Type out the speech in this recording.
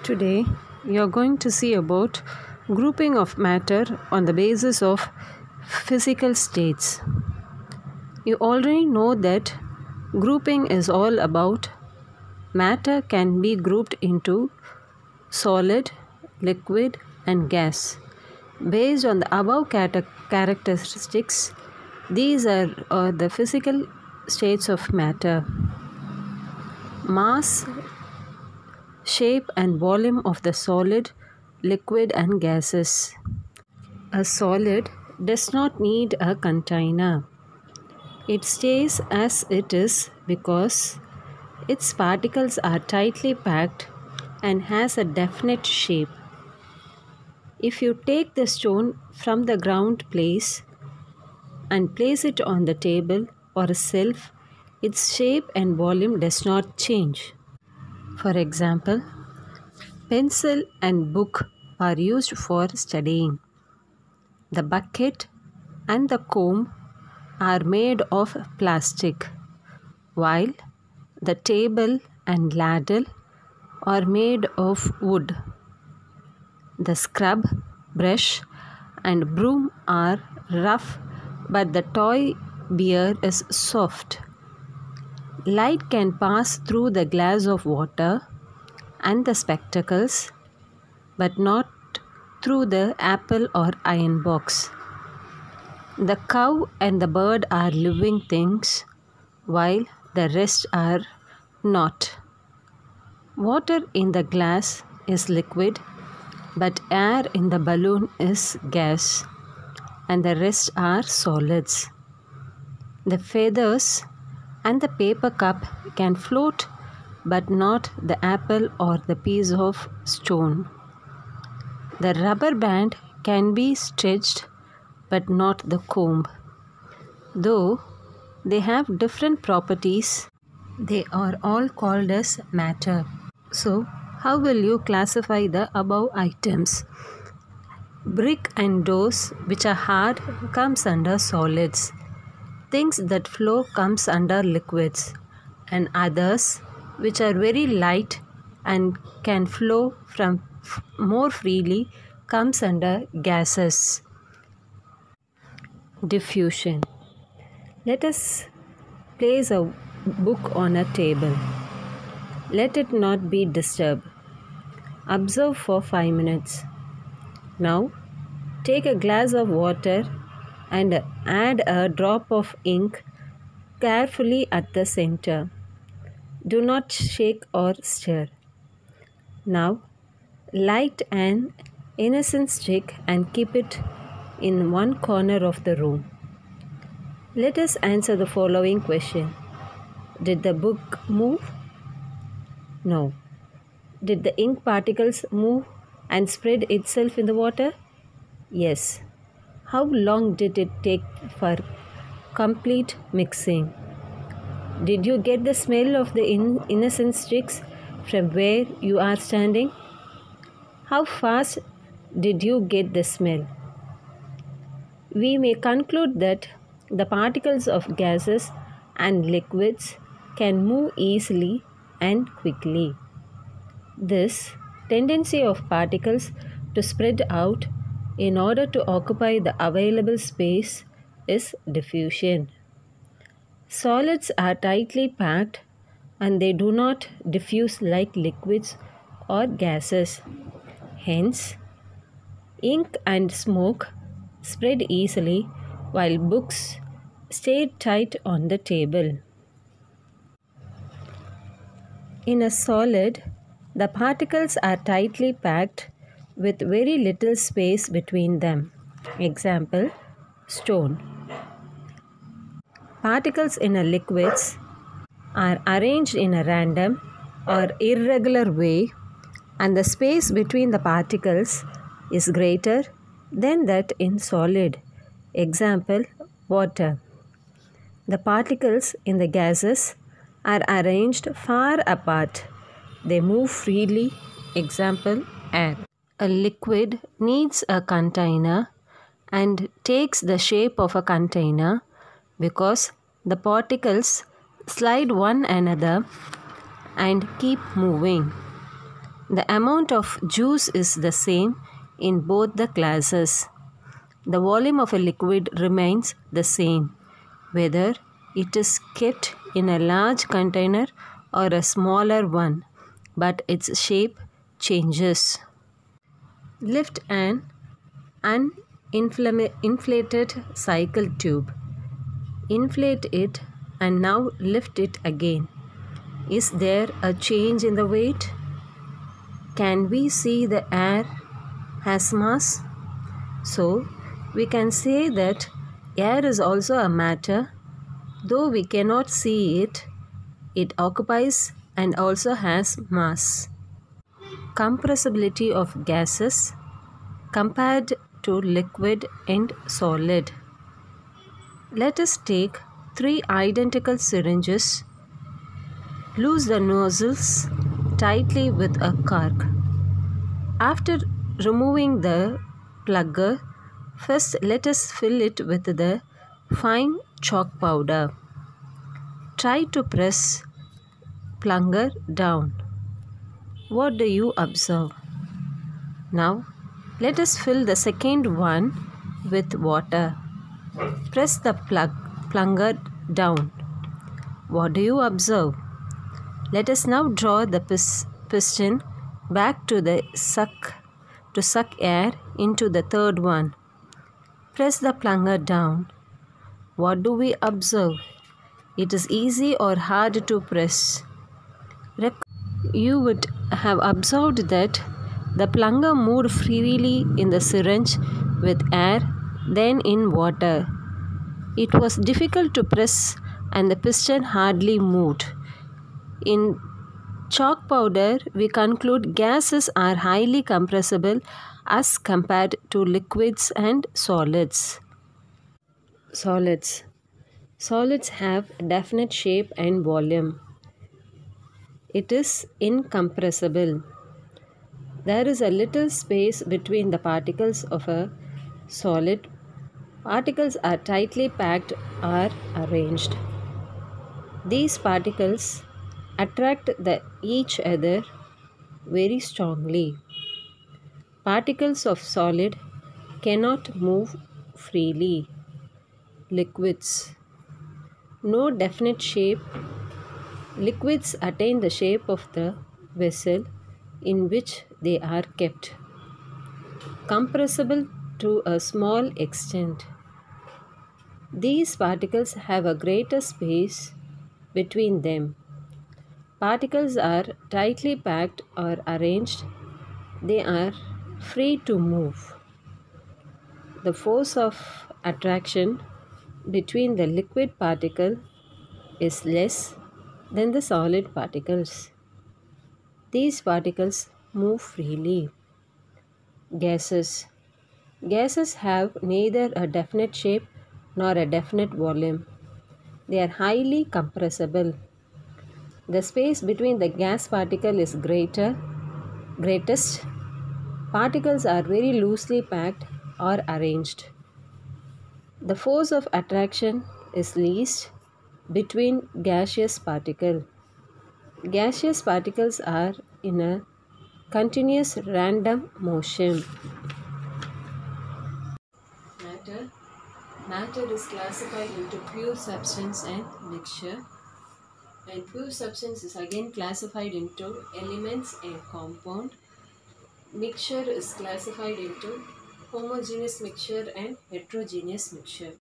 Today, you're going to see about grouping of matter on the basis of physical states. You already know that grouping is all about matter can be grouped into solid, liquid, and gas. Based on the above characteristics, these are the physical states of matter. Mass, shape and volume of the solid, liquid and gases. A solid does not need a container. It stays as it is because its particles are tightly packed and has a definite shape. If you take the stone from the ground place and place it on the table or a shelf, its shape and volume does not change. For example, pencil and book are used for studying. The bucket and the comb are made of plastic, while the table and ladle are made of wood. The scrub, brush, and broom are rough, but the toy bear is soft. Light can pass through the glass of water and the spectacles, but not through the apple or iron box. The cow and the bird are living things, while the rest are not. Water in the glass is liquid, but air in the balloon is gas, and the rest are solids. The feathers and the paper cup can float, but not the apple or the piece of stone. The rubber band can be stretched, but not the comb. Though they have different properties, they are all called as matter. So, how will you classify the above items? Brick and doors which are hard comes under solids. Things that flow comes under liquids, and others which are very light and can flow from more freely comes under gases. Diffusion. Let us place a book on a table. Let it not be disturbed. Observe for 5 minutes. Now, take a glass of water and add a drop of ink carefully at the center. Do not shake or stir. Now, light an incense stick and keep it in one corner of the room. Let us answer the following question. Did the book move? No. Did the ink particles move and spread itself in the water? Yes. How long did it take for complete mixing? Did you get the smell of the incense sticks from where you are standing? How fast did you get the smell? We may conclude that the particles of gases and liquids can move easily and quickly. This tendency of particles to spread out in order to occupy the available space is diffusion. Solids are tightly packed and they do not diffuse like liquids or gases. Hence, ink and smoke spread easily while books stayed tight on the table. In a solid, the particles are tightly packed with very little space between them. Example, stone. Particles in a liquids are arranged in a random or irregular way, and the space between the particles is greater than that in solid. Example, water. The particles in the gases are arranged far apart. They move freely. Example, air. A liquid needs a container and takes the shape of a container because the particles slide one another and keep moving. The amount of juice is the same in both the classes. The volume of a liquid remains the same, whether it is kept in a large container or a smaller one, but its shape changes. Lift an inflated cycle tube. Inflate it and now lift it again. Is there a change in the weight? Can we see the air has mass? So, we can say that air is also a matter. Though we cannot see it, it occupies and also has mass. Compressibility of gases compared to liquid and solid. Let us take 3 identical syringes. Loose the nozzles tightly with a cork. After removing the plugger, first let us fill it with the fine chalk powder. Try to press plunger down. What do you observe? Now, let us fill the second one with water. Press the plunger down. What do you observe? Let us now draw the piston back to suck air into the third one. Press the plunger down. What do we observe? It is easy or hard to press. You would have observed that the plunger moved freely in the syringe with air, then in water. It was difficult to press and the piston hardly moved. In chalk powder, we conclude gases are highly compressible as compared to liquids and solids. Solids have definite shape and volume. It is incompressible. There is a little space between the particles of a solid. Particles are tightly packed or arranged. These particles attract each other very strongly. Particles of solid cannot move freely. Liquids. No definite shape. Liquids attain the shape of the vessel in which they are kept. Compressible to a small extent. These particles have a greater space between them. Particles are tightly packed or arranged. They are free to move. The force of attraction between the liquid particle is less than the solid particles. These particles move freely. Gases. Gases have neither a definite shape nor a definite volume. They are highly compressible. The space between the gas particle is greatest. Particles are very loosely packed or arranged. The force of attraction is least between gaseous particles. Gaseous particles are in a continuous random motion. Matter is classified into pure substance and mixture. And pure substance is again classified into elements and compound. Mixture is classified into homogeneous mixture and heterogeneous mixture.